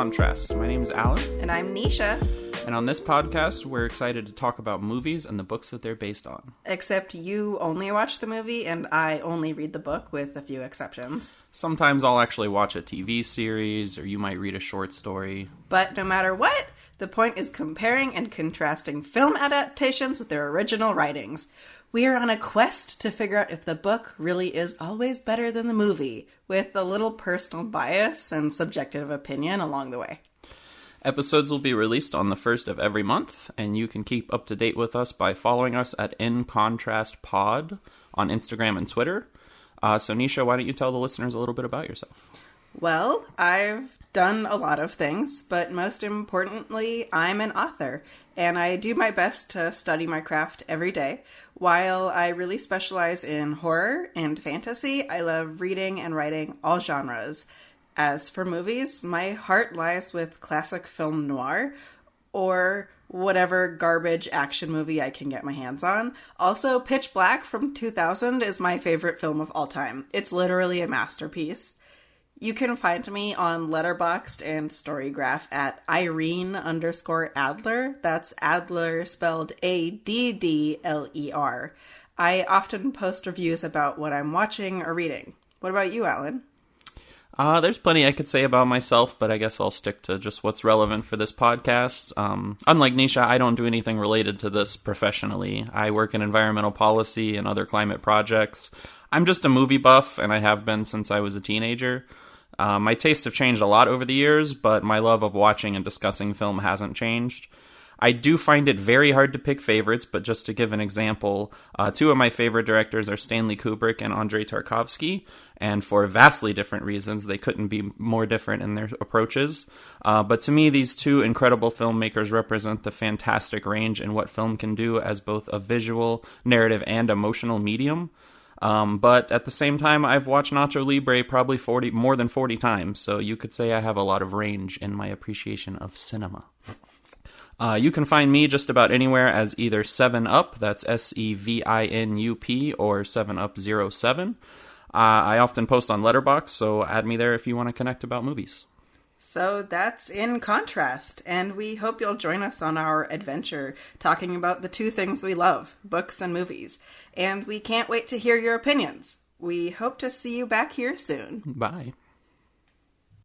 Contrast. My name is Alan. And I'm Nisha. And on this podcast, we're excited to talk about movies and the books that they're based on. Except you only watch the movie and I only read the book, with a few exceptions. Sometimes I'll actually watch a TV series, or you might read a short story. But no matter what, the point is comparing and contrasting film adaptations with their original writings. We are on a quest to figure out if the book really is always better than the movie, with a little personal bias and subjective opinion along the way. Episodes will be released on the first of every month, and you can keep up to date with us by following us at In Contrast Pod on Instagram and Twitter. So Nisha, why don't you tell the listeners a little bit about yourself? Well, I've done a lot of things, but most importantly, I'm an author, and I do my best to study my craft every day. While I really specialize in horror and fantasy, I love reading and writing all genres. As for movies, my heart lies with classic film noir, or whatever garbage action movie I can get my hands on. Also, Pitch Black from 2000 is my favorite film of all time. It's literally a masterpiece. You can find me on Letterboxd and Storygraph at Irene_Adler. That's Adler spelled Addler. I often post reviews about what I'm watching or reading. What about you, Alan? There's plenty I could say about myself, but I guess I'll stick to just what's relevant for this podcast. Unlike Nisha, I don't do anything related to this professionally. I work in environmental policy and other climate projects. I'm just a movie buff, and I have been since I was a teenager. My tastes have changed a lot over the years, but my love of watching and discussing film hasn't changed. I do find it very hard to pick favorites, but just to give an example, two of my favorite directors are Stanley Kubrick and Andrei Tarkovsky, and for vastly different reasons, they couldn't be more different in their approaches. But to me, these two incredible filmmakers represent the fantastic range in what film can do as both a visual, narrative, and emotional medium. But at the same time, I've watched Nacho Libre probably more than 40 times, so you could say I have a lot of range in my appreciation of cinema. You can find me just about anywhere as either 7up, that's SEVINUP, or 7up07. I often post on Letterboxd, so add me there if you want to connect about movies. So that's In Contrast, and we hope you'll join us on our adventure talking about the two things we love, books and movies. And we can't wait to hear your opinions. We hope to see you back here soon. Bye.